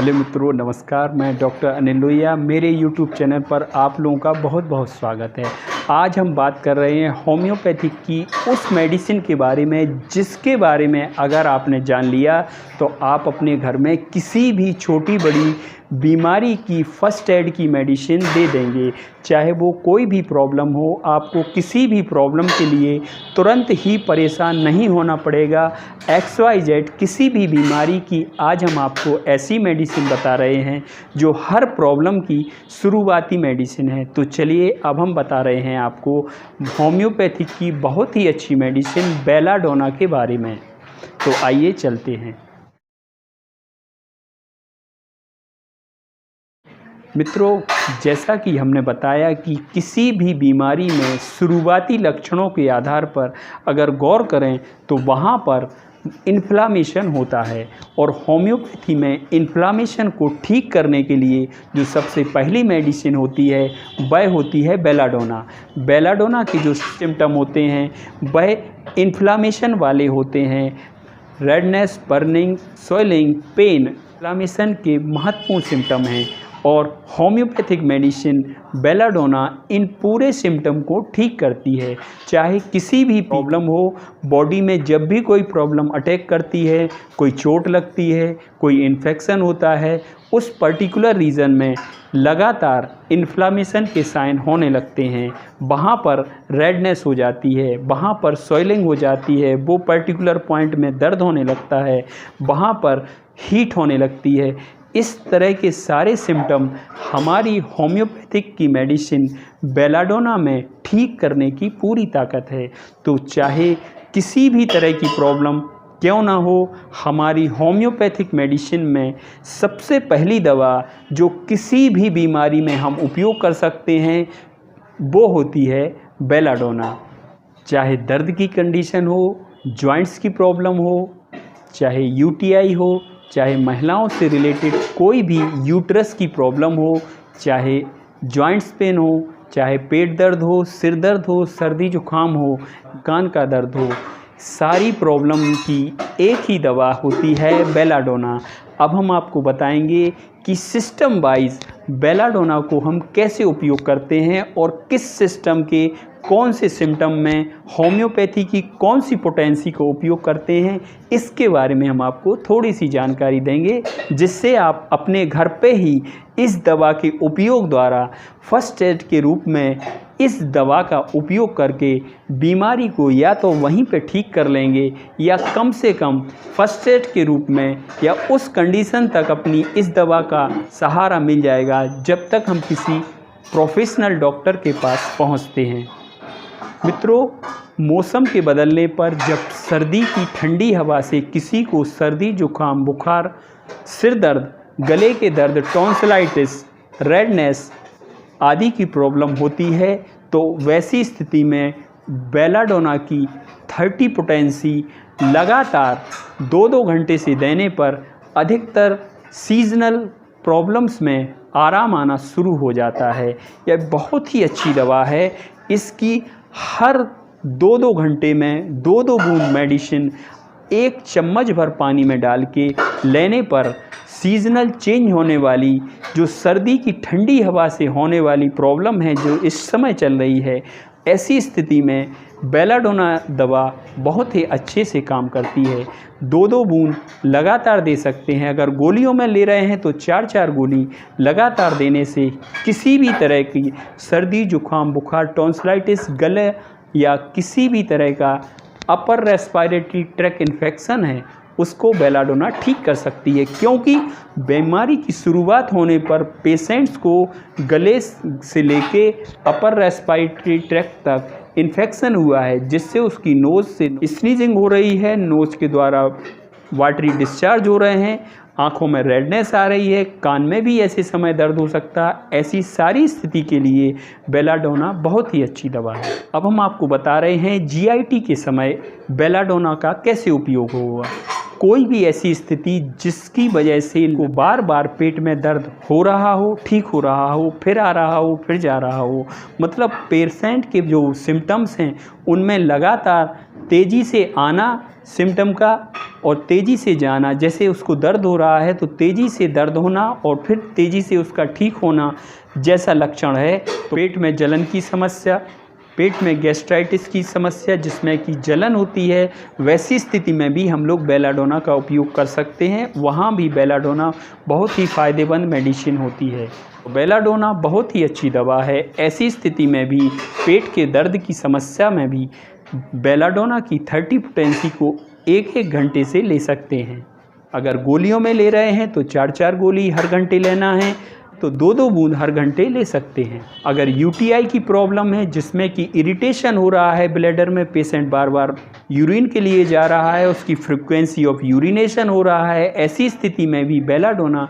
Hello मित्रों, नमस्कार। मैं डॉक्टर अनिल लोहिया। मेरे यूट्यूब चैनल पर आप लोगों का बहुत बहुत स्वागत है। आज हम बात कर रहे हैं होम्योपैथिक की उस मेडिसिन के बारे में जिसके बारे में अगर आपने जान लिया तो आप अपने घर में किसी भी छोटी बड़ी बीमारी की फर्स्ट एड की मेडिसिन दे देंगे। चाहे वो कोई भी प्रॉब्लम हो, आपको किसी भी प्रॉब्लम के लिए तुरंत ही परेशान नहीं होना पड़ेगा। XYZ किसी भी बीमारी की आज हम आपको ऐसी मेडिसिन बता रहे हैं जो हर प्रॉब्लम की शुरुआती मेडिसिन है। तो चलिए अब हम बता रहे हैं आपको होम्योपैथिक की बहुत ही अच्छी मेडिसिन बेलाडोना के बारे में। तो आइए चलते हैं। मित्रों, जैसा कि हमने बताया कि किसी भी बीमारी में शुरुआती लक्षणों के आधार पर अगर गौर करें तो वहाँ पर इन्फ्लामेशन होता है और होम्योपैथी में इन्फ्लामेशन को ठीक करने के लिए जो सबसे पहली मेडिसिन होती है वह होती है बेलाडोना। बेलाडोना के जो सिम्टम होते हैं वह इन्फ्लामेशन वाले होते हैं। Redness, burning, swelling, pain inflammation के महत्वपूर्ण सिम्टम हैं और होम्योपैथिक मेडिसिन बेलाडोना इन पूरे सिम्टम को ठीक करती है। चाहे किसी भी प्रॉब्लम हो, बॉडी में जब भी कोई प्रॉब्लम अटैक करती है, कोई चोट लगती है, कोई इन्फेक्शन होता है, उस पर्टिकुलर रीजन में लगातार इन्फ्लामेशन के साइन होने लगते हैं, वहाँ पर रेडनेस हो जाती है, वहाँ पर स्वेलिंग हो जाती है, वो पर्टिकुलर पॉइंट में दर्द होने लगता है, वहाँ पर हीट होने लगती है। इस तरह के सारे सिम्टम हमारी होम्योपैथिक की मेडिसिन बेलाडोना में ठीक करने की पूरी ताकत है। तो चाहे किसी भी तरह की प्रॉब्लम क्यों ना हो, हमारी होम्योपैथिक मेडिसिन में सबसे पहली दवा जो किसी भी बीमारी में हम उपयोग कर सकते हैं वो होती है बेलाडोना। चाहे दर्द की कंडीशन हो, जॉइंट्स की प्रॉब्लम हो, चाहे UTI हो, चाहे महिलाओं से रिलेटेड कोई भी यूट्रस की प्रॉब्लम हो, चाहे जॉइंट्स पेन हो, चाहे पेट दर्द हो, सिर दर्द हो, सर्दी जुकाम हो, कान का दर्द हो, सारी प्रॉब्लम की एक ही दवा होती है बेलाडोना। अब हम आपको बताएंगे कि सिस्टम वाइज बेलाडोना को हम कैसे उपयोग करते हैं और किस सिस्टम के कौन से सिम्टम में होम्योपैथी की कौन सी पोटेंसी को उपयोग करते हैं, इसके बारे में हम आपको थोड़ी सी जानकारी देंगे जिससे आप अपने घर पे ही इस दवा के उपयोग द्वारा फर्स्ट एड के रूप में इस दवा का उपयोग करके बीमारी को या तो वहीं पे ठीक कर लेंगे या कम से कम फर्स्ट एड के रूप में या उस कंडीशन तक अपनी इस दवा का सहारा मिल जाएगा जब तक हम किसी प्रोफेशनल डॉक्टर के पास पहुंचते हैं। मित्रों, मौसम के बदलने पर जब सर्दी की ठंडी हवा से किसी को सर्दी, जुकाम, बुखार, सिर दर्द, गले के दर्द, टॉन्सिलाइटिस, रेडनेस आदि की प्रॉब्लम होती है तो वैसी स्थिति में बेलाडोना की 30 पोटेंसी लगातार 2-2 घंटे से देने पर अधिकतर सीजनल प्रॉब्लम्स में आराम आना शुरू हो जाता है। यह बहुत ही अच्छी दवा है। इसकी हर 2-2 घंटे में 2-2 बूंद मेडिसिन 1 चम्मच भर पानी में डाल के लेने पर सीजनल चेंज होने वाली जो सर्दी की ठंडी हवा से होने वाली प्रॉब्लम है जो इस समय चल रही है, ऐसी स्थिति में बेलाडोना दवा बहुत ही अच्छे से काम करती है। 2-2 बूंद लगातार दे सकते हैं। अगर गोलियों में ले रहे हैं तो 4-4 गोली लगातार देने से किसी भी तरह की सर्दी, जुकाम, बुखार, टॉन्सिलाइटिस, गले या किसी भी तरह का अपर रेस्पिरेटरी ट्रैक्ट इन्फेक्शन है उसको बेलाडोना ठीक कर सकती है, क्योंकि बीमारी की शुरुआत होने पर पेशेंट्स को गले से लेके अपर रेस्पिरेटरी ट्रैक्ट तक इन्फेक्शन हुआ है जिससे उसकी नोज़ से स्नीजिंग हो रही है, नोज़ के द्वारा वाटरी डिस्चार्ज हो रहे हैं, आँखों में रेडनेस आ रही है, कान में भी ऐसे समय दर्द हो सकता है। ऐसी सारी स्थिति के लिए बेलाडोना बहुत ही अच्छी दवा है। अब हम आपको बता रहे हैं GIT के समय बेलाडोना का कैसे उपयोग होगा। कोई भी ऐसी स्थिति जिसकी वजह से को बार बार पेट में दर्द हो रहा हो, ठीक हो रहा हो, फिर आ रहा हो, फिर जा रहा हो, मतलब पेशेंट के जो सिम्टम्स हैं उनमें लगातार तेज़ी से आना सिम्टम का और तेज़ी से जाना, जैसे उसको दर्द हो रहा है तो तेज़ी से दर्द होना और फिर तेज़ी से उसका ठीक होना जैसा लक्षण है। तो पेट में जलन की समस्या, पेट में गैस्ट्राइटिस की समस्या जिसमें कि जलन होती है, वैसी स्थिति में भी हम लोग बेलाडोना का उपयोग कर सकते हैं। वहाँ भी बेलाडोना बहुत ही फ़ायदेमंद मेडिसिन होती है। बेलाडोना बहुत ही अच्छी दवा है। ऐसी स्थिति में भी पेट के दर्द की समस्या में भी बेलाडोना की 30 पोटेंसी को 1-1 घंटे से ले सकते हैं। अगर गोलियों में ले रहे हैं तो 4-4 गोली हर घंटे लेना है, तो 2-2 बूंद हर घंटे ले सकते हैं। अगर यूटीआई की प्रॉब्लम है जिसमें कि इरिटेशन हो रहा है ब्लैडर में, पेशेंट बार बार यूरिन के लिए जा रहा है, उसकी फ्रीक्वेंसी ऑफ यूरिनेशन हो रहा है, ऐसी स्थिति में भी बेलाडोना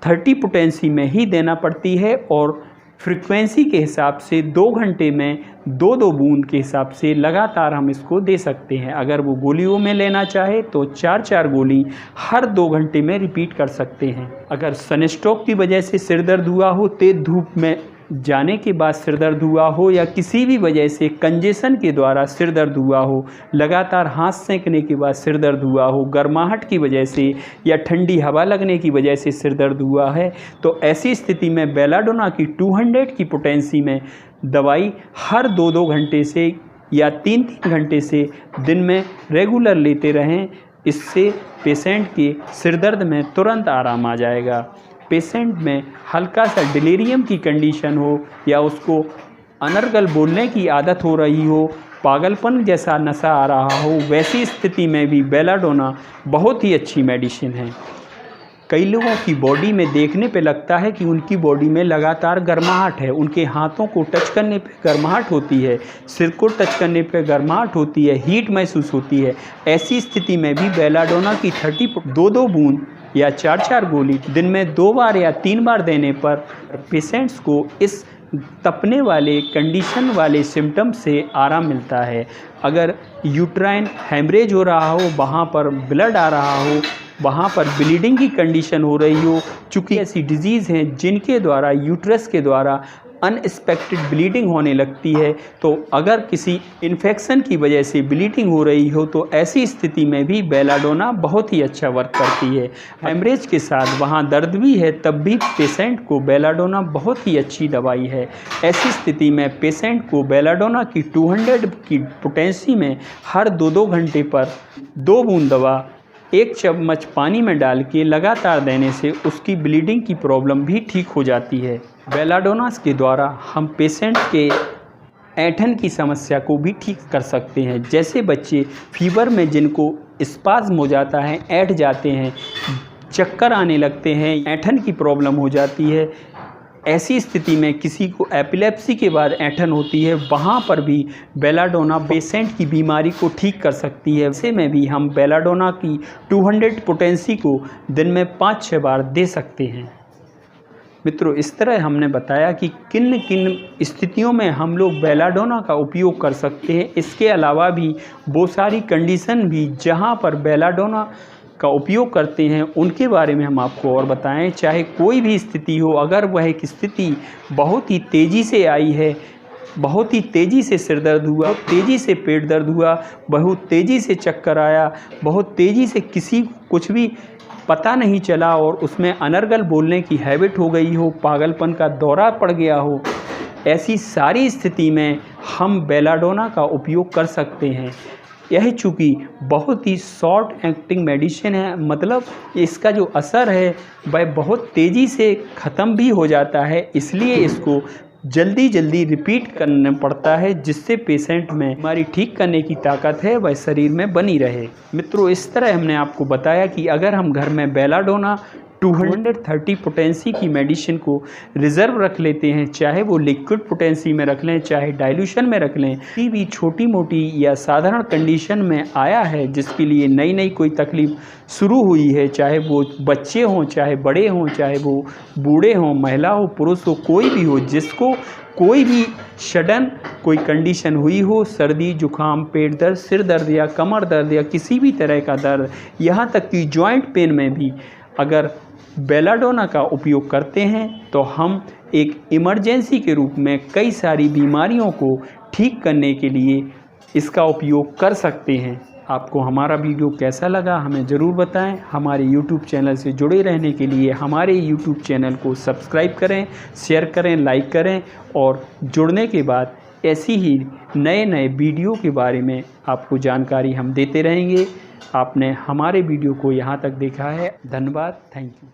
30 पोटेंसी में ही देना पड़ती है और फ्रीक्वेंसी के हिसाब से 2 घंटे में 2-2 बूंद के हिसाब से लगातार हम इसको दे सकते हैं। अगर वो गोलियों में लेना चाहे तो 4-4 गोली हर 2 घंटे में रिपीट कर सकते हैं। अगर सनस्ट्रोक की वजह से सिर दर्द हुआ हो, तेज़ धूप में जाने के बाद सिर दर्द हुआ हो या किसी भी वजह से कंजेशन के द्वारा सिर दर्द हुआ हो, लगातार हाथ सेंकने के बाद सिर दर्द हुआ हो, गर्माहट की वजह से या ठंडी हवा लगने की वजह से सिर दर्द हुआ है, तो ऐसी स्थिति में बेलाडोना की 200 की पोटेंसी में दवाई हर 2-2 घंटे से या 3-3 घंटे से दिन में रेगुलर लेते रहें। इससे पेशेंट के सिर दर्द में तुरंत आराम आ जाएगा। पेशेंट में हल्का सा डिलीरियम की कंडीशन हो या उसको अनर्गल बोलने की आदत हो रही हो, पागलपन जैसा नशा आ रहा हो, वैसी स्थिति में भी बेलाडोना बहुत ही अच्छी मेडिसिन है। कई लोगों की बॉडी में देखने पे लगता है कि उनकी बॉडी में लगातार गर्माहट है, उनके हाथों को टच करने पे गर्माहट होती है, सिर को टच करने पे गर्माहट होती है, हीट महसूस होती है। ऐसी स्थिति में भी बेलाडोना की 2-2 बूंद या 4-4 गोली दिन में 2 बार या 3 बार देने पर पेशेंट्स को इस तपने वाले कंडीशन वाले सिम्टम से आराम मिलता है। अगर यूट्राइन हेमरेज हो रहा हो, वहाँ पर ब्लड आ रहा हो, वहाँ पर ब्लीडिंग की कंडीशन हो रही हो, चूँकि ऐसी डिजीज़ हैं जिनके द्वारा यूट्रस के द्वारा अनएक्सपेक्टेड ब्लीडिंग होने लगती है, तो अगर किसी इन्फेक्शन की वजह से ब्लीडिंग हो रही हो तो ऐसी स्थिति में भी बेलाडोना बहुत ही अच्छा वर्क करती है। हेमरेज के साथ वहाँ दर्द भी है, तब भी पेशेंट को बेलाडोना बहुत ही अच्छी दवाई है। ऐसी स्थिति में पेशेंट को बेलाडोना की 200 की पोटेंसी में हर 2-2 घंटे पर 2 बूंद दवा 1 चम्मच पानी में डाल के लगातार देने से उसकी ब्लीडिंग की प्रॉब्लम भी ठीक हो जाती है। बेलाडोना के द्वारा हम पेशेंट के ऐंठन की समस्या को भी ठीक कर सकते हैं। जैसे बच्चे फीवर में जिनको स्पाज्म हो जाता है, ऐंठ जाते हैं, चक्कर आने लगते हैं, ऐंठन की प्रॉब्लम हो जाती है, ऐसी स्थिति में किसी को एपिलेप्सी के बाद ऐंठन होती है, वहाँ पर भी बेलाडोना पेशेंट की बीमारी को ठीक कर सकती है। ऐसे में भी हम बेलाडोना की 200 पोटेंसी को दिन में 5-6 बार दे सकते हैं। मित्रों, इस तरह हमने बताया कि किन किन स्थितियों में हम लोग बेलाडोना का उपयोग कर सकते हैं। इसके अलावा भी वो सारी कंडीशन भी जहाँ पर बेलाडोना का उपयोग करते हैं उनके बारे में हम आपको और बताएं। चाहे कोई भी स्थिति हो, अगर वह एक स्थिति बहुत ही तेज़ी से आई है, बहुत ही तेज़ी से सिर दर्द हुआ, तेज़ी से पेट दर्द हुआ, बहुत तेज़ी से चक्कर आया, बहुत तेज़ी से किसी कुछ भी पता नहीं चला और उसमें अनर्गल बोलने की हैबिट हो गई हो, पागलपन का दौरा पड़ गया हो, ऐसी सारी स्थिति में हम बेलाडोना का उपयोग कर सकते हैं। यह चूँकि बहुत ही शॉर्ट एक्टिंग मेडिसिन है, मतलब इसका जो असर है वह बहुत तेज़ी से ख़त्म भी हो जाता है, इसलिए इसको जल्दी जल्दी रिपीट करना पड़ता है, जिससे पेशेंट में हमारी ठीक करने की ताकत है वह शरीर में बनी रहे। मित्रों, इस तरह हमने आपको बताया कि अगर हम घर में बेलाडोना 230 पोटेंसी की मेडिसिन को रिज़र्व रख लेते हैं, चाहे वो लिक्विड पोटेंसी में रख लें, चाहे डाइल्यूशन में रख लें, किसी भी छोटी मोटी या साधारण कंडीशन में आया है जिसके लिए नई नई कोई तकलीफ़ शुरू हुई है, चाहे वो बच्चे हों, चाहे बड़े हों, चाहे वो बूढ़े हों, महिला हो, पुरुष हो, कोई भी हो, जिसको कोई भी सडन कोई कंडीशन हुई हो, सर्दी, जुकाम, पेट दर्द, सिर दर्द या कमर दर्द या किसी भी तरह का दर्द, यहाँ तक कि जॉइंट पेन में भी अगर बेलाडोना का उपयोग करते हैं तो हम एक इमरजेंसी के रूप में कई सारी बीमारियों को ठीक करने के लिए इसका उपयोग कर सकते हैं। आपको हमारा वीडियो कैसा लगा हमें ज़रूर बताएं। हमारे YouTube चैनल से जुड़े रहने के लिए हमारे YouTube चैनल को सब्सक्राइब करें, शेयर करें, लाइक करें और जुड़ने के बाद ऐसी ही नए नए वीडियो के बारे में आपको जानकारी हम देते रहेंगे। आपने हमारे वीडियो को यहाँ तक देखा है, धन्यवाद, थैंक यू।